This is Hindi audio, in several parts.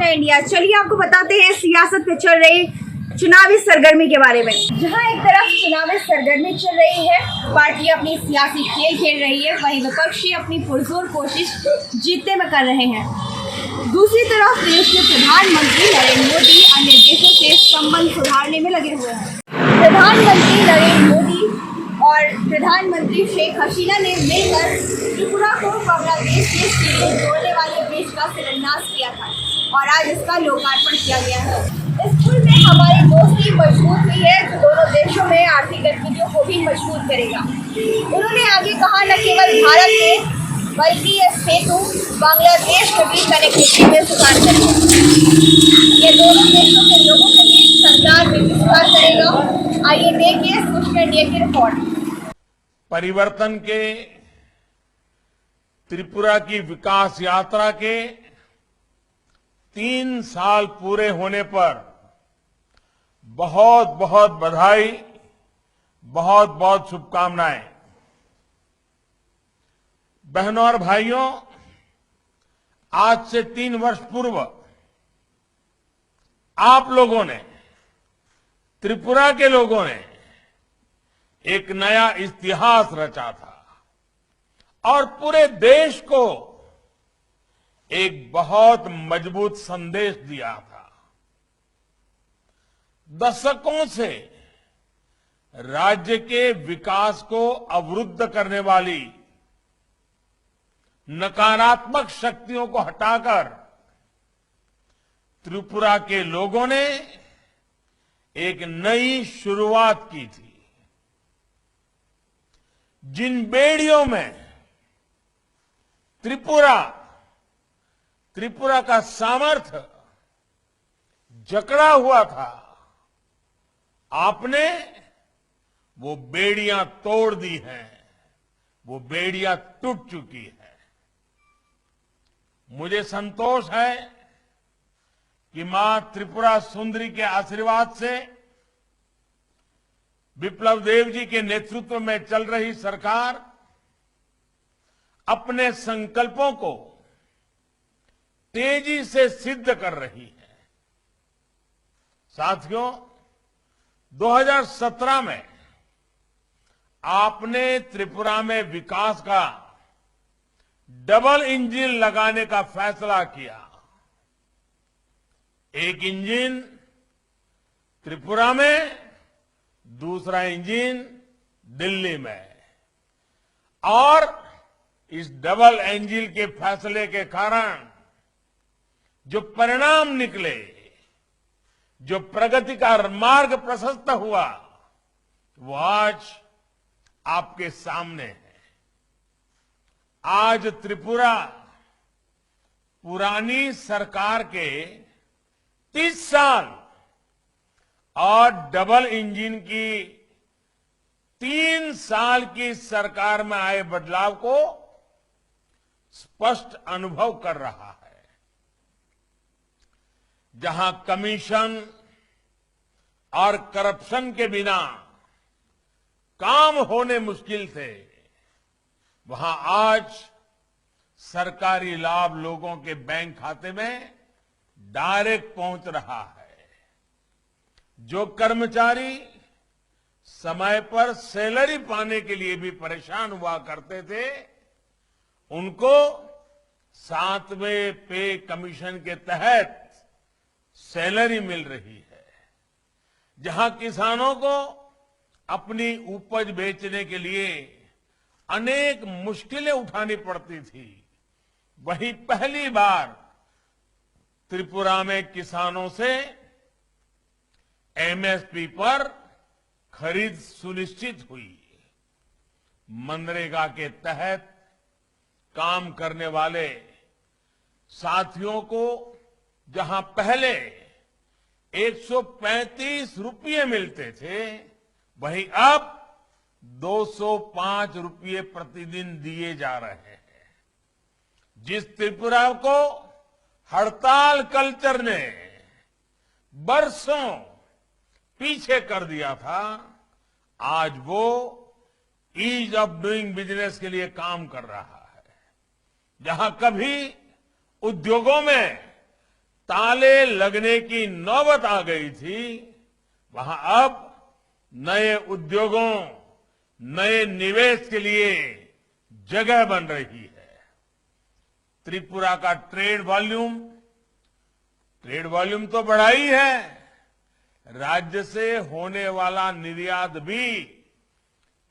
है इंडिया। चलिए आपको बताते हैं सियासत में चल रही चुनावी सरगर्मी के बारे में। जहां एक तरफ चुनावी सरगर्मी चल रही है, पार्टी अपनी सियासी खेल खेल रही है, वहीं विपक्षी अपनी पुरजोर कोशिश जीतने में कर रहे हैं। दूसरी तरफ देश के प्रधानमंत्री नरेंद्र मोदी अन्य देशों से संबंध सुधारने में लगे हुए हैं। प्रधानमंत्री नरेंद्र मोदी और प्रधानमंत्री शेख हसीना ने मिलकर त्रिपुरा को बांग्लादेश के सीधे जोड़ने वाले ब्रिज का शिलान्यास किया था और आज इसका लोकार्पण किया गया है। इस पुल में हमारी दोस्ती मजबूत हुई है, जो दोनों देशों में आर्थिक गतिविधियों को भी मजबूत करेगा। उन्होंने आगे कहा, न केवल भारत में बल्कि यह सेतु बांग्लादेश के बीच कनेक्टिविटी में सुधार करेगा। ये दोनों देशों के लोगों के बीच संचार में भी सुधार करेगा। आइए देखिए सोशल इंडिया की रिपोर्ट। परिवर्तन के त्रिपुरा की विकास यात्रा के 3 साल पूरे होने पर बहुत बहुत बधाई, बहुत बहुत शुभकामनाएं। बहनों और भाइयों, आज से 3 वर्ष पूर्व आप लोगों ने, त्रिपुरा के लोगों ने एक नया इतिहास रचा था और पूरे देश को एक बहुत मजबूत संदेश दिया था। दशकों से राज्य के विकास को अवरुद्ध करने वाली नकारात्मक शक्तियों को हटाकर त्रिपुरा के लोगों ने एक नई शुरुआत की थी। जिन बेड़ियों में त्रिपुरा का सामर्थ्य जकड़ा हुआ था, आपने वो बेड़ियां तोड़ दी हैं, वो बेड़ियां टूट चुकी है। मुझे संतोष है कि मां त्रिपुरा सुंदरी के आशीर्वाद से विप्लव देव जी के नेतृत्व में चल रही सरकार अपने संकल्पों को तेजी से सिद्ध कर रही है। साथियों, 2017 में आपने त्रिपुरा में विकास का डबल इंजन लगाने का फैसला किया। एक इंजन त्रिपुरा में, दूसरा इंजन दिल्ली में। और इस डबल इंजन के फैसले के कारण जो परिणाम निकले, जो प्रगति का मार्ग प्रशस्त हुआ, वो आज आपके सामने है। आज त्रिपुरा पुरानी सरकार के 30 साल और डबल इंजन की 3 साल की सरकार में आए बदलाव को स्पष्ट अनुभव कर रहा है। जहां कमीशन और करप्शन के बिना काम होने मुश्किल थे, वहां आज सरकारी लाभ लोगों के बैंक खाते में डायरेक्ट पहुंच रहा है। जो कर्मचारी समय पर सैलरी पाने के लिए भी परेशान हुआ करते थे, उनको 7वें पे कमीशन के तहत सैलरी मिल रही है। जहां किसानों को अपनी उपज बेचने के लिए अनेक मुश्किलें उठानी पड़ती थी, वहीं पहली बार त्रिपुरा में किसानों से एमएसपी पर खरीद सुनिश्चित हुई। मनरेगा के तहत काम करने वाले साथियों को जहां पहले 135 रुपये मिलते थे, वहीं अब 205 रुपये प्रतिदिन दिए जा रहे हैं। जिस त्रिपुरा को हड़ताल कल्चर ने बरसों पीछे कर दिया था, आज वो ईज ऑफ डूइंग बिजनेस के लिए काम कर रहा है। जहां कभी उद्योगों में ताले लगने की नौबत आ गई थी, वहां अब नए उद्योगों, नए निवेश के लिए जगह बन रही है। त्रिपुरा का ट्रेड वॉल्यूम तो बढ़ा ही है, राज्य से होने वाला निर्यात भी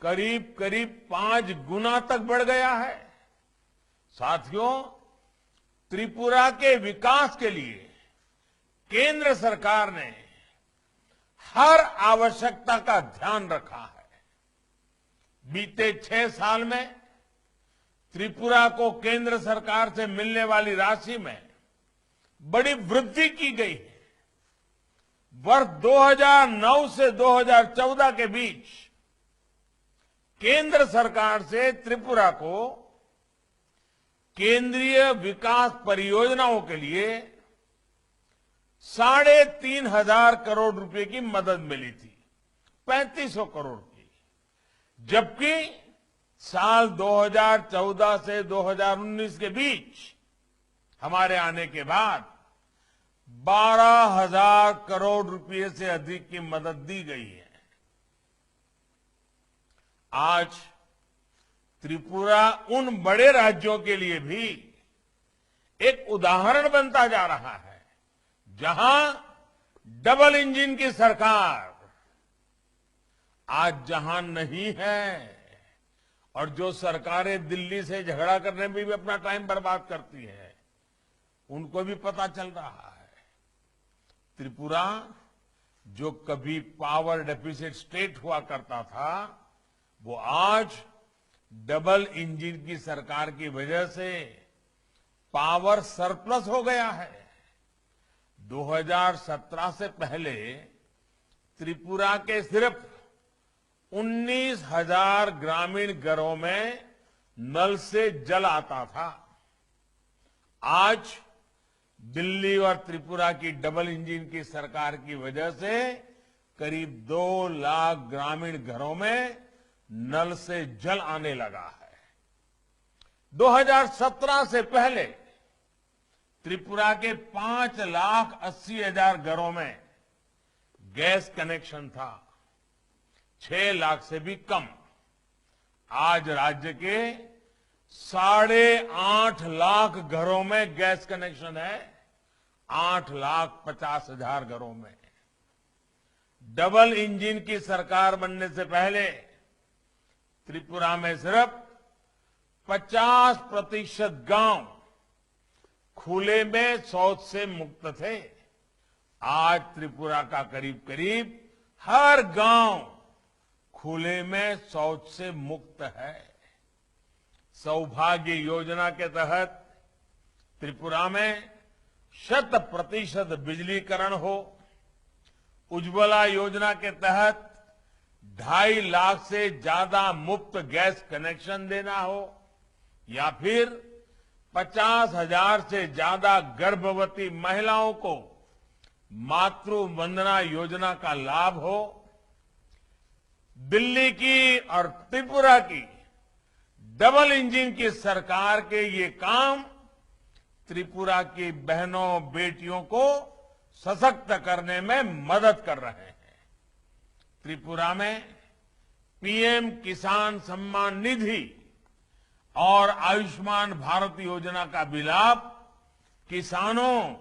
करीब करीब 5 गुना तक बढ़ गया है। साथियों, त्रिपुरा के विकास के लिए केंद्र सरकार ने हर आवश्यकता का ध्यान रखा है। बीते 6 साल में त्रिपुरा को केंद्र सरकार से मिलने वाली राशि में बड़ी वृद्धि की गई है। वर्ष 2009 से 2014 के बीच केंद्र सरकार से त्रिपुरा को केंद्रीय विकास परियोजनाओं के लिए 3,500 करोड़ रुपए की मदद मिली थी, 3,500 करोड़ की। जबकि साल 2014 से 2019 के बीच हमारे आने के बाद 12,000 करोड़ रुपए से अधिक की मदद दी गई है। आज त्रिपुरा उन बड़े राज्यों के लिए भी एक उदाहरण बनता जा रहा है, जहां डबल इंजन की सरकार आज जहां नहीं है और जो सरकारें दिल्ली से झगड़ा करने में भी अपना टाइम बर्बाद करती है, उनको भी पता चल रहा है त्रिपुरा जो कभी पावर डेफिसिट स्टेट हुआ करता था, वो आज डबल इंजन की सरकार की वजह से पावर सरप्लस हो गया है। 2017 से पहले त्रिपुरा के सिर्फ 19,000 ग्रामीण घरों में नल से जल आता था। आज दिल्ली और त्रिपुरा की डबल इंजन की सरकार की वजह से करीब 2 लाख ग्रामीण घरों में नल से जल आने लगा है। 2017 से पहले त्रिपुरा के 5,80,000 घरों में गैस कनेक्शन था, 6 लाख से भी कम। आज राज्य के 8.5 लाख घरों में गैस कनेक्शन है, 8,50,000 घरों में। डबल इंजन की सरकार बनने से पहले त्रिपुरा में सिर्फ 50% गांव खुले में शौच से मुक्त थे। आज त्रिपुरा का करीब करीब हर गांव खुले में शौच से मुक्त है। सौभाग्य योजना के तहत त्रिपुरा में 100% बिजलीकरण हो, उज्ज्वला योजना के तहत 2.5 लाख से ज्यादा मुफ्त गैस कनेक्शन देना हो, या फिर 50,000 से ज्यादा गर्भवती महिलाओं को मातृ वंदना योजना का लाभ हो, दिल्ली की और त्रिपुरा की डबल इंजन की सरकार के ये काम त्रिपुरा की बहनों बेटियों को सशक्त करने में मदद कर रहे हैं। त्रिपुरा में पीएम किसान सम्मान निधि और आयुष्मान भारत योजना का भी लाभ किसानों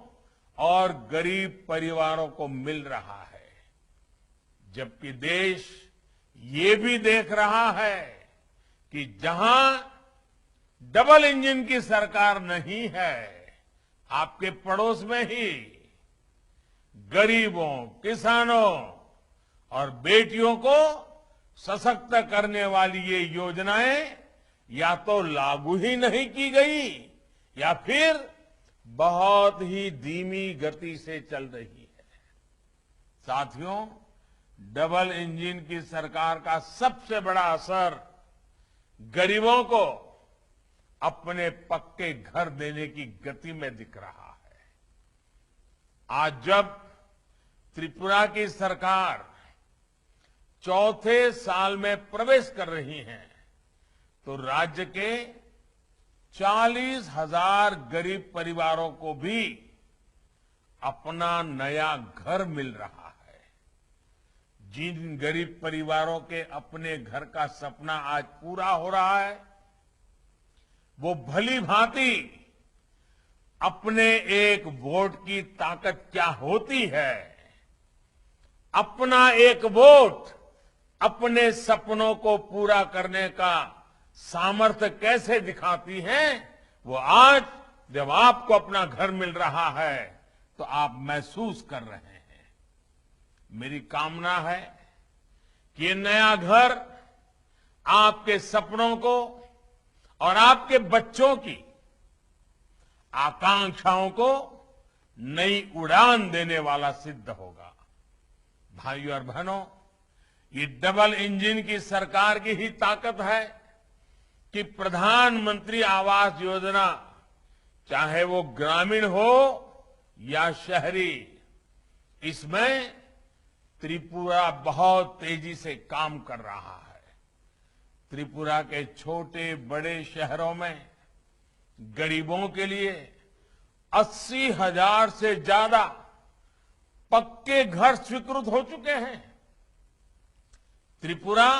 और गरीब परिवारों को मिल रहा है, जबकि देश ये भी देख रहा है कि जहां डबल इंजन की सरकार नहीं है, आपके पड़ोस में ही गरीबों, किसानों और बेटियों को सशक्त करने वाली ये योजनाएं या तो लागू ही नहीं की गई या फिर बहुत ही धीमी गति से चल रही है। साथियों, डबल इंजन की सरकार का सबसे बड़ा असर गरीबों को अपने पक्के घर देने की गति में दिख रहा है। आज जब त्रिपुरा की सरकार चौथे साल में प्रवेश कर रही है, तो राज्य के 40,000 गरीब परिवारों को भी अपना नया घर मिल रहा है। जिन गरीब परिवारों के अपने घर का सपना आज पूरा हो रहा है, वो भली भांति अपने एक वोट की ताकत क्या होती है, अपना एक वोट अपने सपनों को पूरा करने का सामर्थ्य कैसे दिखाती है, वो आज जब आपको अपना घर मिल रहा है तो आप महसूस कर रहे हैं। मेरी कामना है कि ये नया घर आपके सपनों को और आपके बच्चों की आकांक्षाओं को नई उड़ान देने वाला सिद्ध होगा। भाइयों और बहनों, ये डबल इंजन की सरकार की ही ताकत है कि प्रधानमंत्री आवास योजना, चाहे वो ग्रामीण हो या शहरी, इसमें त्रिपुरा बहुत तेजी से काम कर रहा है। त्रिपुरा के छोटे बड़े शहरों में गरीबों के लिए 80,000 से ज्यादा पक्के घर स्वीकृत हो चुके हैं। त्रिपुरा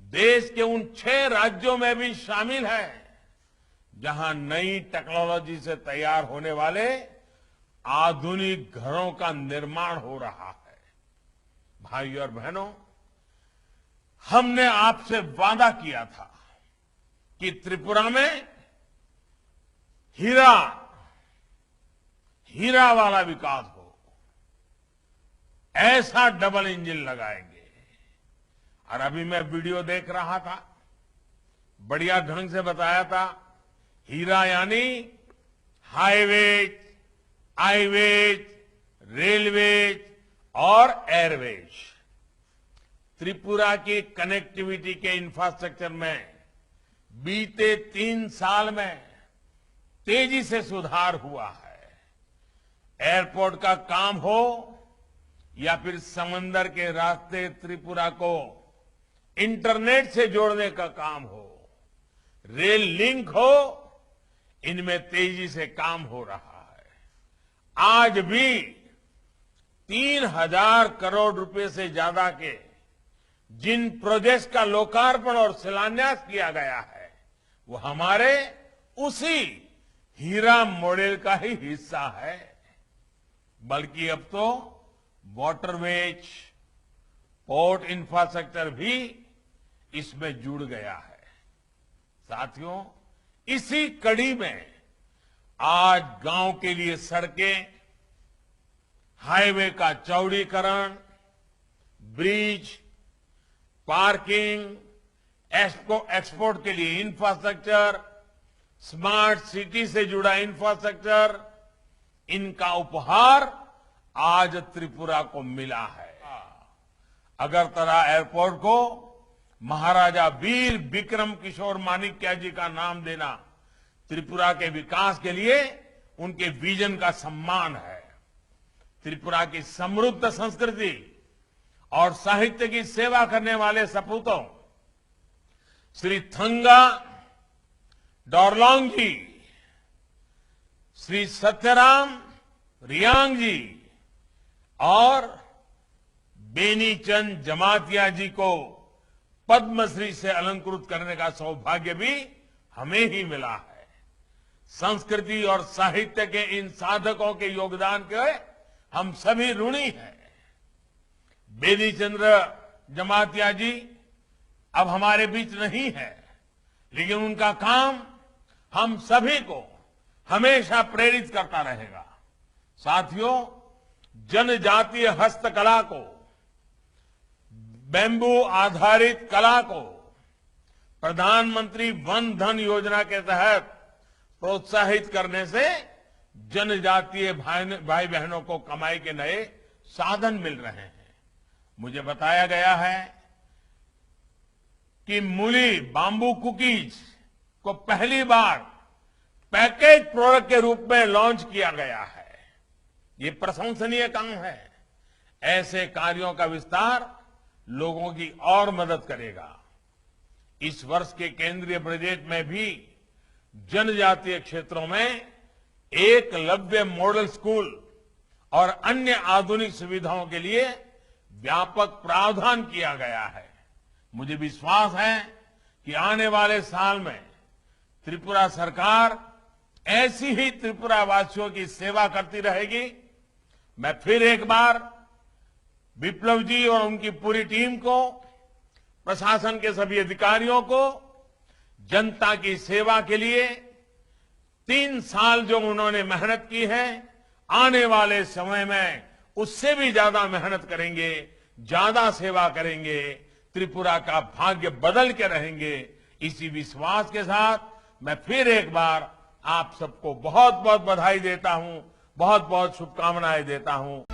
देश के उन 6 राज्यों में भी शामिल है जहां नई टेक्नोलॉजी से तैयार होने वाले आधुनिक घरों का निर्माण हो रहा है। भाइयों और बहनों, हमने आपसे वादा किया था कि त्रिपुरा में हीरा वाला विकास हो, ऐसा डबल इंजन लगाएंगे। और अभी मैं वीडियो देख रहा था, बढ़िया ढंग से बताया था। हीरा यानी हाईवेज, आईवेज, रेलवेज और एयरवेज। त्रिपुरा की कनेक्टिविटी के इंफ्रास्ट्रक्चर में बीते 3 साल में तेजी से सुधार हुआ है। एयरपोर्ट का काम हो या फिर समंदर के रास्ते त्रिपुरा को इंटरनेट से जोड़ने का काम हो, रेल लिंक हो, इनमें तेजी से काम हो रहा है। आज भी 3,000 करोड़ रुपए से ज्यादा के जिन प्रोजेक्ट्स का लोकार्पण और शिलान्यास किया गया है, वो हमारे उसी हीरा मॉडल का ही हिस्सा है। बल्कि अब तो वाटरवेज, पोर्ट इंफ्रास्ट्रक्चर भी इसमें जुड़ गया है। साथियों, इसी कड़ी में आज गांव के लिए सड़कें, हाईवे का चौड़ीकरण, ब्रिज, पार्किंग, एक्सपोर्ट के लिए इंफ्रास्ट्रक्चर, स्मार्ट सिटी से जुड़ा इंफ्रास्ट्रक्चर, इनका उपहार आज त्रिपुरा को मिला है। अगरतला एयरपोर्ट को महाराजा वीर विक्रम किशोर माणिक्य जी का नाम देना त्रिपुरा के विकास के लिए उनके विजन का सम्मान है। त्रिपुरा की समृद्ध संस्कृति और साहित्य की सेवा करने वाले सपूतों श्री थंगा डोरलोंग जी, श्री सत्यराम रियांग जी और बेनीचंद जमातिया जी को पद्मश्री से अलंकृत करने का सौभाग्य भी हमें ही मिला है। संस्कृति और साहित्य के इन साधकों के योगदान के हम सभी ऋणी हैं। बेनीचंद्र जमातिया जी अब हमारे बीच नहीं है, लेकिन उनका काम हम सभी को हमेशा प्रेरित करता रहेगा। साथियों, जनजातीय हस्तकला को, बैम्बू आधारित कला को प्रधानमंत्री वन धन योजना के तहत प्रोत्साहित करने से जनजातीय भाई बहनों को कमाई के नए साधन मिल रहे हैं। मुझे बताया गया है कि मूली बाम्बू कुकीज को पहली बार पैकेज प्रोडक्ट के रूप में लॉन्च किया गया है। ये प्रशंसनीय काम है। ऐसे कार्यों का विस्तार लोगों की और मदद करेगा। इस वर्ष के केंद्रीय बजट में भी जनजातीय क्षेत्रों में एकलव्य मॉडल स्कूल और अन्य आधुनिक सुविधाओं के लिए व्यापक प्रावधान किया गया है। मुझे विश्वास है कि आने वाले साल में त्रिपुरा सरकार ऐसी ही त्रिपुरा वासियों की सेवा करती रहेगी। मैं फिर एक बार विप्लव जी और उनकी पूरी टीम को, प्रशासन के सभी अधिकारियों को जनता की सेवा के लिए 3 साल जो उन्होंने मेहनत की है, आने वाले समय में उससे भी ज्यादा मेहनत करेंगे, ज्यादा सेवा करेंगे, त्रिपुरा का भाग्य बदल के रहेंगे। इसी विश्वास के साथ मैं फिर एक बार आप सबको बहुत बहुत बधाई देता हूं, बहुत बहुत शुभकामनाएं देता हूं।